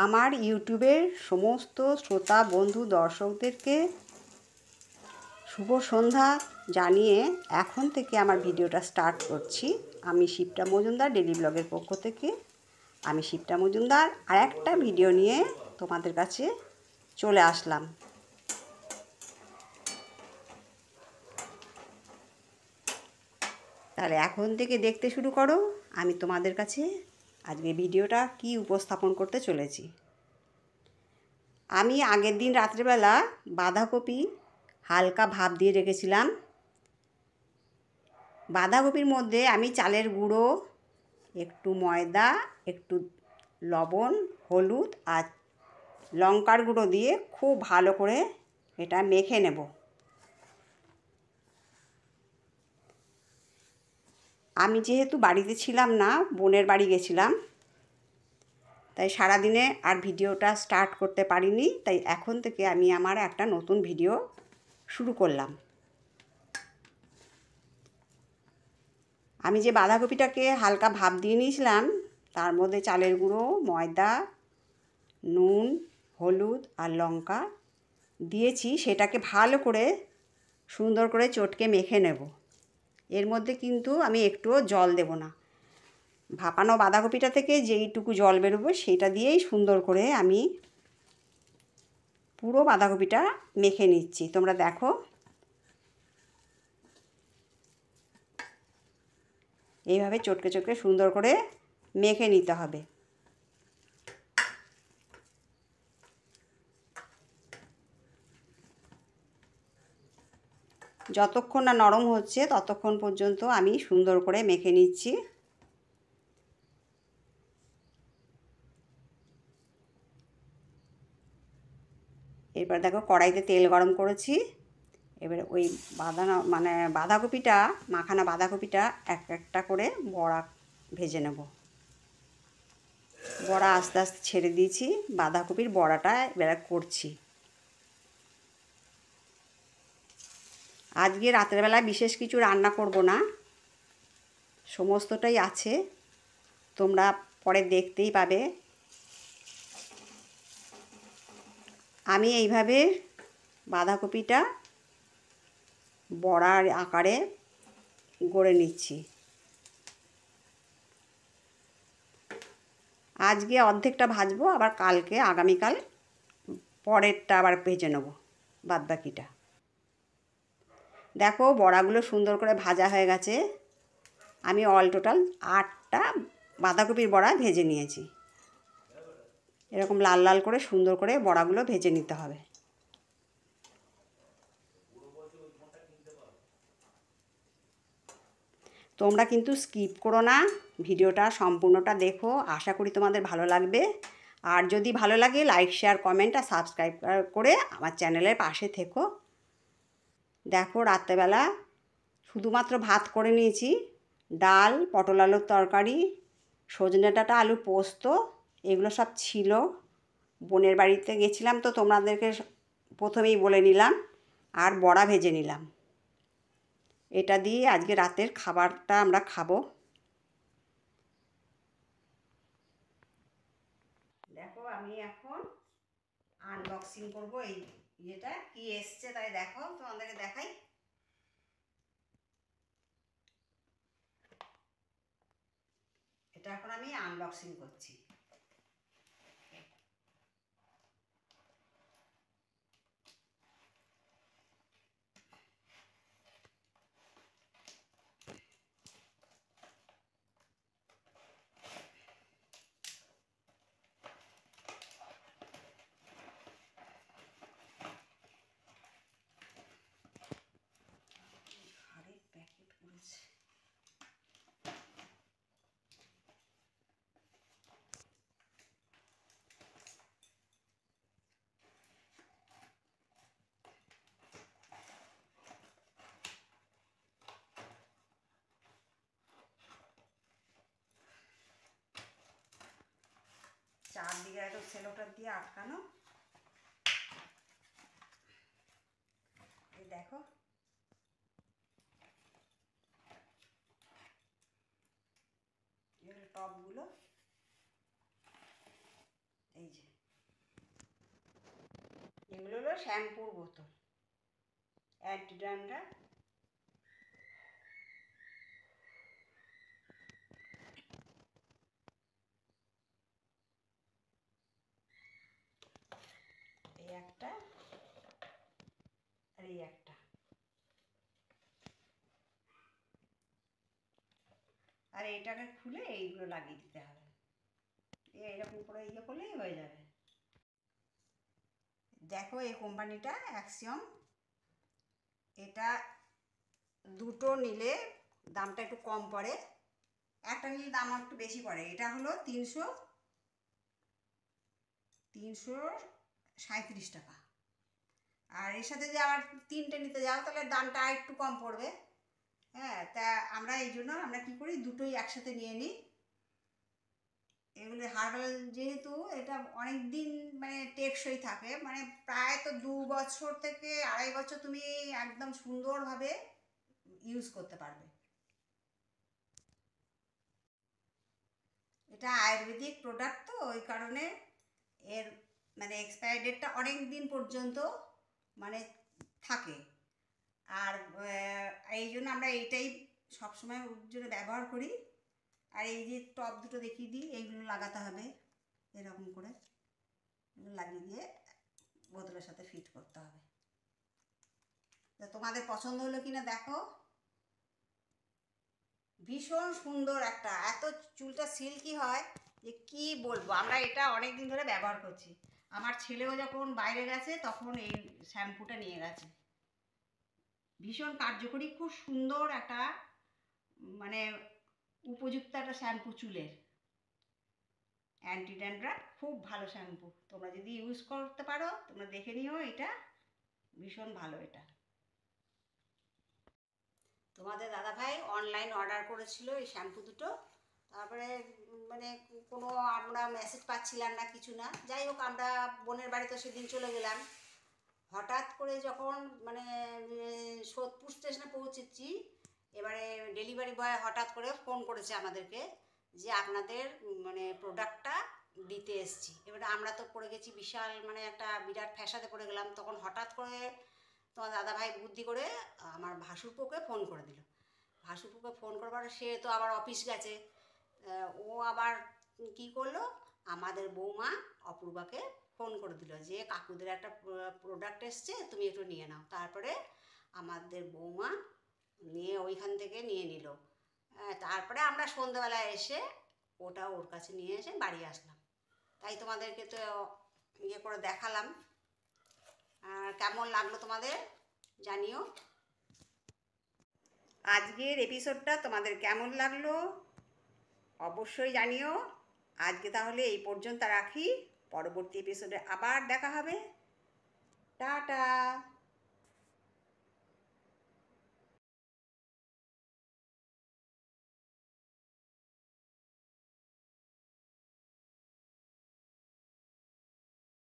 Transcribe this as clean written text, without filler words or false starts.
আমার ইউটিউবের সমস্ত শ্রোতা বন্ধু দর্শকদেরকে শুভ সন্ধ্যা জানিয়ে এখন থেকে আমার ভিডিওটা স্টার্ট করছি। আমি শিপ্রা মজুমদার ডেলি ব্লগের পক্ষ থেকে। আমি শিপ্রা মজুমদার আর একটা ভিডিও নিয়ে তোমাদের কাছে চলে আসলাম। তাহলে এখন থেকে দেখতে শুরু করো। আমি তোমাদের কাছে আজকে ভিডিওটা কি উপস্থাপন করতে চলেছি। আমি আগের দিন রাত্রেবেলা বাঁধাকপি হালকা ভাপ দিয়ে রেখেছিলাম। বাঁধাকপির মধ্যে আমি চালের গুঁড়ো, একটু ময়দা, একটু লবণ, হলুদ আর লঙ্কার গুঁড়ো দিয়ে খুব ভালো করে এটা মেখে নেব। আমি যেহেতু বাড়িতে ছিলাম না, বোনের বাড়ি গেছিলাম, তাই সারাদিনে আর ভিডিওটা স্টার্ট করতে পারিনি। তাই এখন থেকে আমি আমার একটা নতুন ভিডিও শুরু করলাম। আমি যে বাঁধাকপিটাকে হালকা ভাপ দিয়ে নিয়েছিলাম, তার মধ্যে চালের গুঁড়ো, ময়দা, নুন, হলুদ আর লঙ্কা দিয়েছি। সেটাকে ভালো করে সুন্দর করে চটকে মেখে নেব। এর মধ্যে কিন্তু আমি একটুও জল দেব না। ভাপানো বাঁধাকপিটা থেকে যেইটুকু জল বেরোবে সেইটা দিয়েই সুন্দর করে আমি পুরো বাঁধাকপিটা মেখে নিচ্ছি। তোমরা দেখো, এইভাবে চটকে চটকে সুন্দর করে মেখে নিতে হবে। যতক্ষণ না নরম হচ্ছে ততক্ষণ পর্যন্ত আমি সুন্দর করে মেখে নিচ্ছি। এরপর দেখো, কড়াইতে তেল গরম করেছি। এবারে ওই বাঁধাকপিটা, মাখানা বাঁধাকপিটা এক একটা করে বড়া ভেজে নেব। বড়া আস্তে আস্তে ছেড়ে দিয়েছি। বাঁধাকপির বড়াটা এবারে করছি। আজকে রাত্রেবেলা বিশেষ কিছু রান্না করব না, সমস্তটাই আছে, তোমরা পরে দেখতেই পাবে। আমি এইভাবে বাঁধাকপিটা বড়ার আকারে গড়ে নিচ্ছি। আজকে অর্ধেকটা ভাজবো, আবার কালকে আগামীকাল পরেরটা আবার ভেজে নেব বাদবাকিটা। দেখো, বড়াগুলো সুন্দর করে ভাজা হয়ে গেছে। আমি অল টোটাল 8টা বাঁধাকপির বড়া ভেজে নিয়েছি। এরকম লাল লাল করে সুন্দর করে বড়াগুলো ভেজে নিতে হবে। তোমরা কিন্তু স্কিপ করো না, ভিডিওটা সম্পূর্ণটা দেখো। আশা করি তোমাদের ভালো লাগবে। আর যদি ভালো লাগে লাইক, শেয়ার, কমেন্ট আর সাবস্ক্রাইব করে আমার চ্যানেলের পাশে থেকো। দেখো, রাত্রেবেলা শুধুমাত্র ভাত করে নিয়েছি। ডাল, পটল আলুর তরকারি, সজনে ডাঁটা, আলু পোস্ত, এগুলো সব ছিল। বোনের বাড়িতে গেছিলাম তো তোমাদেরকে প্রথমেই বলে নিলাম। আর বড়া ভেজে নিলাম। এটা দিয়ে আজকে রাতের খাবারটা আমরা খাবো। দেখো, আমি এখন আনবক্সিং করব। এই ইয়েটা কি এসছে তাই দেখো, তোমাদেরকে দেখাই। এটা এখন আমি আনবক্সিং করছি। প্যাকেট করেছে। চারদিকে একটু সেলোটার দিয়ে আটকানো। এই দেখো, টবগুলো, এই যে এগুলো হলো শ্যাম্পুর বোতল, অ্যান্টি ড্যান্ড্রাফ। এই একটা আর এই একটা, আর এইটাকে খুলে এইগুলো লাগিয়ে দিতে হবে। এইরকম করে ইয়ে করলেই হয়ে যাবে। দেখো এই কোম্পানিটা অ্যাক্সিয়ম, এটা দুটো নিলে দামটা একটু কম পড়ে, একটা নিলে দাম একটু বেশি পড়ে। এটা হলো 337 টাকা। আর এর সাথে যে আবার 3টে নিতে যাও তাহলে দামটা আর একটু কম পড়বে। হ্যাঁ, তা আমরা এই জন্য আমরা কী করি, দুটোই একসাথে নিয়ে নিই। এগুলো হার্বাল যেহেতু, এটা অনেক দিন মানে টেকসই থাকে, মানে প্রায় তো 2 বছর থেকে 2.5 বছর তুমি একদম সুন্দরভাবে ইউজ করতে পারবে। এটা আয়ুর্বেদিক প্রোডাক্ট তো ওই কারণে এর মানে এক্সপায়ারি ডেটটা অনেক দিন পর্যন্ত মানে থাকে। আর এই জন্য আমরা এইটাই সবসময় ওর জন্য ব্যবহার করি। আর এই যে টপ দুটো দেখিয়ে দিই, এইগুলো লাগাতে হবে এরকম করে, এগুলো লাগিয়ে দিয়ে বোতলের সাথে ফিট করতে হবে। তা তোমাদের পছন্দ হলো কিনা দেখো। ভীষণ সুন্দর একটা, এত চুলটা সিল্কি হয় যে কি বলবো। আমরা এটা অনেক দিন ধরে ব্যবহার করছি। আমার ছেলেও যখন বাইরে গেছে তখন এই শ্যাম্পুটা নিয়ে গেছে। ভীষণ কার্যকরী, খুব সুন্দর একটা মানে উপযুক্ত একটা শ্যাম্পু চুলের। অ্যান্টি ড্যান্ড্রাফ, খুব ভালো শ্যাম্পু। তোমরা যদি ইউজ করতে পারো তোমরা দেখে নিও, এটা ভীষণ ভালো। এটা তোমাদের দাদাভাই অনলাইন অর্ডার করেছিল এই শ্যাম্পু দুটো, তারপরে মানে কোনো আমরা মেসেজ পাচ্ছিলাম না, কিছু না। যাই হোক, আমরা বোনের বাড়িতে সেদিন চলে গেলাম। হঠাৎ করে যখন মানে সোদপুর স্টেশনে পৌঁছেছি, এবারে ডেলিভারি বয় হঠাৎ করে ফোন করেছে আমাদেরকে যে আপনাদের মানে প্রোডাক্টটা দিতে এসছি। এবারে আমরা তো পড়ে গেছি বিশাল মানে একটা বিরাট ফ্যাসাদে পড়ে গেলাম। তখন হঠাৎ করে তোমার দাদাভাই বুদ্ধি করে আমার ভাসুরপোকে ফোন করে দিল। ভাসুরপোকে ফোন করবার, সে তো আবার অফিস গেছে। ও আবার কি করলো, আমাদের বৌমা অপূর্বাকে ফোন করে দিল যে কাকুদের একটা প্রোডাক্ট এসছে, তুমি একটু নিয়ে নাও। তারপরে আমাদের বৌমা নিয়ে ওইখান থেকে নিয়ে নিল। তারপরে আমরা সন্ধ্যেবেলায় এসে ওটা ওর কাছে নিয়ে এসে বাড়ি আসলাম। তাই তোমাদেরকে তো ইয়ে করে দেখালাম। আর কেমন লাগলো তোমাদের জানিও। আজকের এপিসোডটা তোমাদের কেমন লাগলো অবশ্যই জানিও। আজকে তাহলে এই পর্যন্ত রাখি, পরবর্তী এপিসোডে আবার দেখা হবে। টাটা।